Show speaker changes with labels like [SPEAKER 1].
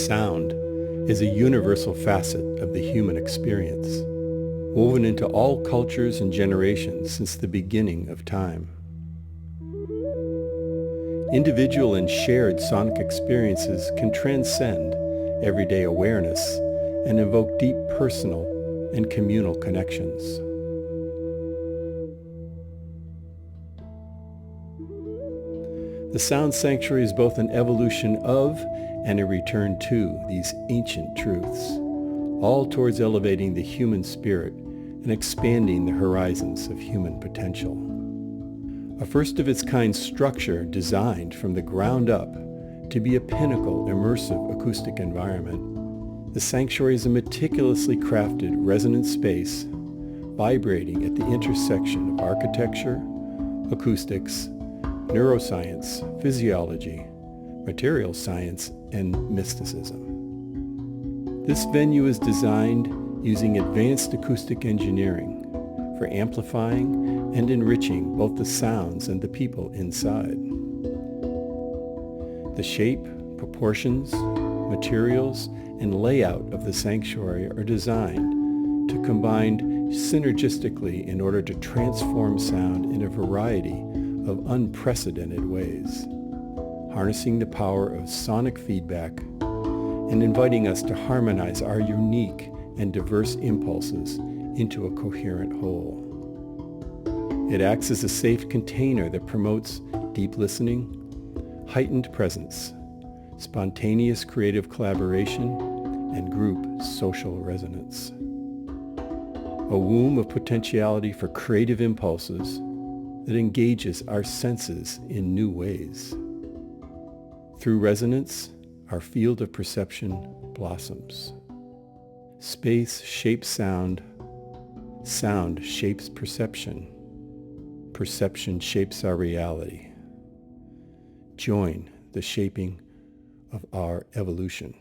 [SPEAKER 1] Sound is a universal facet of the human experience, woven into all cultures and generations since the beginning of time. Individual and shared sonic experiences can transcend everyday awareness and evoke deep personal and communal connections. The sound sanctuary is both an evolution of and a return to these ancient truths, all towards elevating the human spirit and expanding the horizons of human potential. A first-of-its-kind structure designed from the ground up to be a pinnacle immersive acoustic environment, the sanctuary is a meticulously crafted resonant space vibrating at the intersection of architecture, acoustics, neuroscience, physiology, material science, and mysticism. This venue is designed using advanced acoustic engineering for amplifying and enriching both the sounds and the people inside. The shape, proportions, materials, and layout of the sanctuary are designed to combine synergistically in order to transform sound in a variety of unprecedented ways, harnessing the power of sonic feedback and inviting us to harmonize our unique and diverse impulses into a coherent whole. It acts as a safe container that promotes deep listening, heightened presence, spontaneous creative collaboration, and group social resonance. A womb of potentiality for creative impulses that engages our senses in new ways. Through resonance, our field of perception blossoms. Space shapes sound, sound shapes perception, perception shapes our reality. Join the shaping of our evolution.